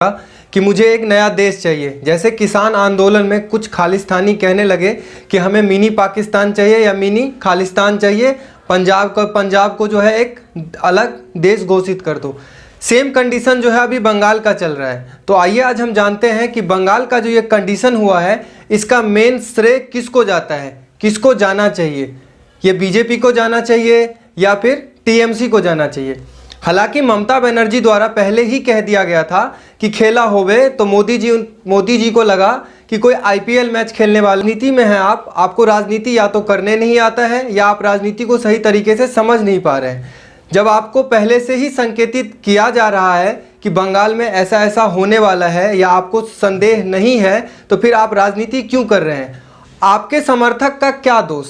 कि मुझे एक नया देश चाहिए। जैसे किसान आंदोलन में कुछ खालिस्तानी कहने लगे कि हमें मिनी पाकिस्तान चाहिए या मिनी खालिस्तान चाहिए, पंजाब को जो है एक अलग देश घोषित कर दो। सेम कंडीशन जो है अभी बंगाल का चल रहा है। तो आइए आज हम जानते हैं कि बंगाल का जो ये कंडीशन हुआ है इसका मेन श्रेय किसको जाता है, किसको जाना चाहिए। ये बीजेपी को जाना चाहिए या फिर टीएमसी को जाना चाहिए। हालांकि ममता बनर्जी द्वारा पहले ही कह दिया गया था कि खेला होवे, तो मोदी जी को लगा कि कोई आईपीएल मैच खेलने वाली नीति में है आपको राजनीति या तो करने नहीं आता है या आप राजनीति को सही तरीके से समझ नहीं पा रहे हैं। जब आपको पहले से ही संकेतित किया जा रहा है कि बंगाल में ऐसा ऐसा होने वाला है या आपको संदेह नहीं है, तो फिर आप राजनीति क्यों कर रहे हैं। आपके समर्थक का क्या दोष,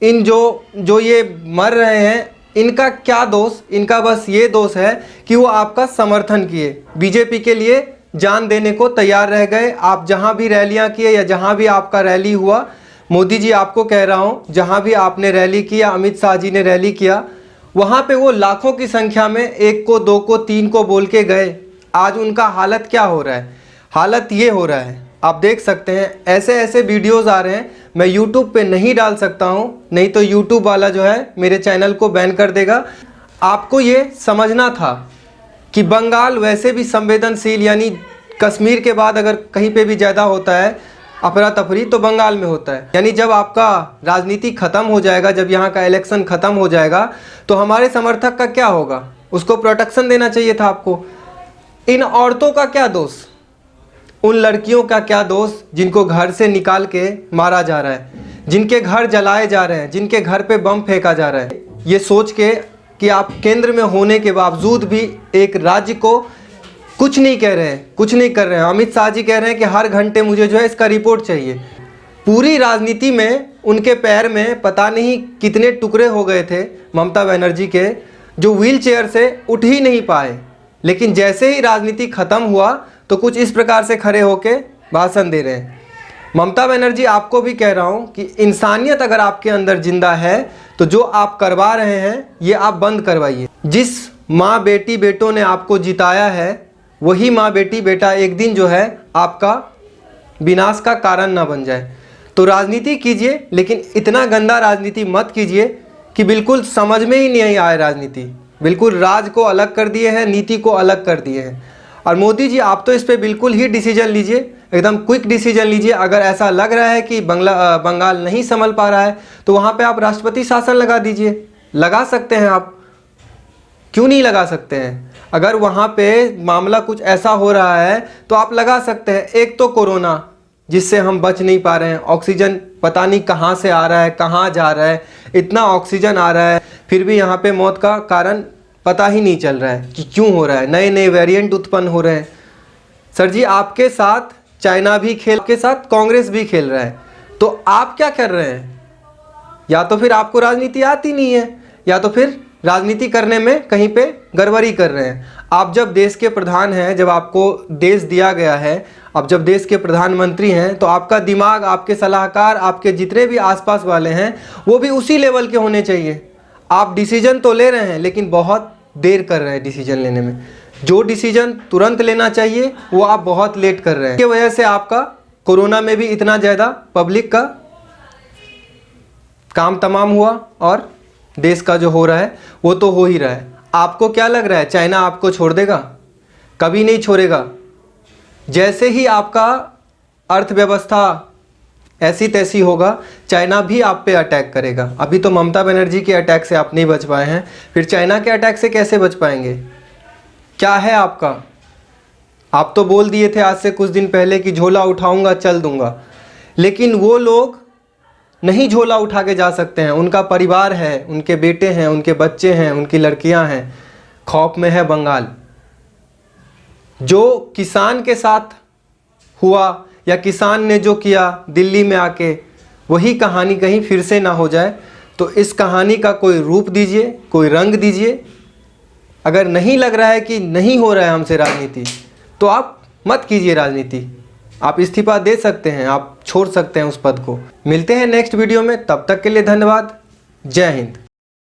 इन जो ये मर रहे हैं इनका क्या दोष। इनका बस ये दोष है कि वो आपका समर्थन किए, बीजेपी के लिए जान देने को तैयार रह गए। आप जहां भी रैलियां किए या जहां भी आपका रैली हुआ, मोदी जी आपको कह रहा हूं, जहां भी आपने रैली किया, अमित शाह जी ने रैली किया, वहां पे वो लाखों की संख्या में 1 को 2 को 3 को बोल के गए। आज उनका हालत क्या हो रहा है, हालत ये हो रहा है। आप देख सकते हैं ऐसे ऐसे वीडियोस आ रहे हैं। मैं YouTube पे नहीं डाल सकता हूं, नहीं तो YouTube वाला जो है मेरे चैनल को बैन कर देगा। आपको ये समझना था कि बंगाल वैसे भी संवेदनशील, यानी कश्मीर के बाद अगर कहीं पे भी ज़्यादा होता है अफरा तफरी तो बंगाल में होता है। यानी जब आपका राजनीति ख़त्म हो जाएगा, जब यहाँ का इलेक्शन ख़त्म हो जाएगा, तो हमारे समर्थक का क्या होगा, उसको प्रोटेक्शन देना चाहिए था आपको। इन औरतों का क्या दोष, उन लड़कियों का क्या दोष जिनको घर से निकाल के मारा जा रहा है, जिनके घर जलाए जा रहे हैं, जिनके घर पे बम फेंका जा रहा है। ये सोच के कि आप केंद्र में होने के बावजूद भी एक राज्य को कुछ नहीं कह रहे हैं, कुछ नहीं कर रहे हैं। अमित शाह जी कह रहे हैं कि हर घंटे मुझे जो है इसका रिपोर्ट चाहिए। पूरी राजनीति में उनके पैर में पता नहीं कितने टुकड़े हो गए थे ममता बनर्जी के, जो व्हील चेयर से उठ ही नहीं पाए। लेकिन जैसे ही राजनीति खत्म हुआ तो कुछ इस प्रकार से खड़े होके भाषण दे रहे हैं। ममता बनर्जी, आपको भी कह रहा हूं कि इंसानियत अगर आपके अंदर जिंदा है तो जो आप करवा रहे हैं ये आप बंद करवाइए। जिस माँ बेटी बेटों ने आपको जिताया है वही माँ बेटी बेटा एक दिन जो है आपका विनाश का कारण ना बन जाए। तो राजनीति कीजिए, लेकिन इतना गंदा राजनीति मत कीजिए कि बिल्कुल समझ में ही नहीं आए राजनीति। बिल्कुल राज को अलग कर दिए हैं, नीति को अलग कर दिए हैं। और मोदी जी, आप तो इस पे बिल्कुल ही डिसीजन लीजिए, एकदम क्विक डिसीजन लीजिए। अगर ऐसा लग रहा है कि बंगाल नहीं संभल पा रहा है तो वहाँ पे आप राष्ट्रपति शासन लगा दीजिए। लगा सकते हैं आप, क्यों नहीं लगा सकते हैं। अगर वहाँ पे मामला कुछ ऐसा हो रहा है तो आप लगा सकते हैं। एक तो कोरोना जिससे हम बच नहीं पा रहे हैं, ऑक्सीजन पता नहीं कहाँ से आ रहा है, कहाँ जा रहा है, इतना ऑक्सीजन आ रहा है फिर भी यहाँ पे मौत का कारण पता ही नहीं चल रहा है कि क्यों हो रहा है। नए नए वेरिएंट उत्पन्न हो रहे हैं। सर जी, आपके साथ चाइना भी आपके साथ कांग्रेस भी खेल रहा है, तो आप क्या कर रहे हैं। या तो फिर आपको राजनीति आती नहीं है या तो फिर राजनीति करने में कहीं पे गड़बड़ी कर रहे हैं। आप जब देश के प्रधान हैं, जब आपको देश दिया गया है, आप जब देश के प्रधानमंत्री हैं, तो आपका दिमाग, आपके सलाहकार, आपके जितने भी आसपास वाले हैं वो भी उसी लेवल के होने चाहिए। आप डिसीजन तो ले रहे हैं लेकिन बहुत देर कर रहे हैं डिसीजन लेने में। जो डिसीजन तुरंत लेना चाहिए वो आप बहुत लेट कर रहे हैं। इसकी वजह से आपका कोरोना में भी इतना ज़्यादा पब्लिक का काम तमाम हुआ और देश का जो हो रहा है वो तो हो ही रहा है। आपको क्या लग रहा है चाइना आपको छोड़ देगा? कभी नहीं छोड़ेगा। जैसे ही आपका अर्थव्यवस्था ऐसी तैसी होगा, चाइना भी आप पे अटैक करेगा। अभी तो ममता बनर्जी के अटैक से आप नहीं बच पाए हैं, फिर चाइना के अटैक से कैसे बच पाएंगे। क्या है आपका? आप तो बोल दिए थे आज से कुछ दिन पहले कि झोला उठाऊंगा चल दूंगा, लेकिन वो लोग नहीं झोला उठा के जा सकते हैं। उनका परिवार है, उनके बेटे हैं, उनके बच्चे हैं, उनकी लड़कियां हैं। खौफ में है बंगाल। जो किसान के साथ हुआ या किसान ने जो किया दिल्ली में आके, वही कहानी कहीं फिर से ना हो जाए। तो इस कहानी का कोई रूप दीजिए, कोई रंग दीजिए। अगर नहीं लग रहा है कि नहीं हो रहा है हमसे राजनीति, तो आप मत कीजिए राजनीति। आप इस्तीफा दे सकते हैं, आप छोड़ सकते हैं उस पद को। मिलते हैं नेक्स्ट वीडियो में, तब तक के लिए धन्यवाद। जय हिंद।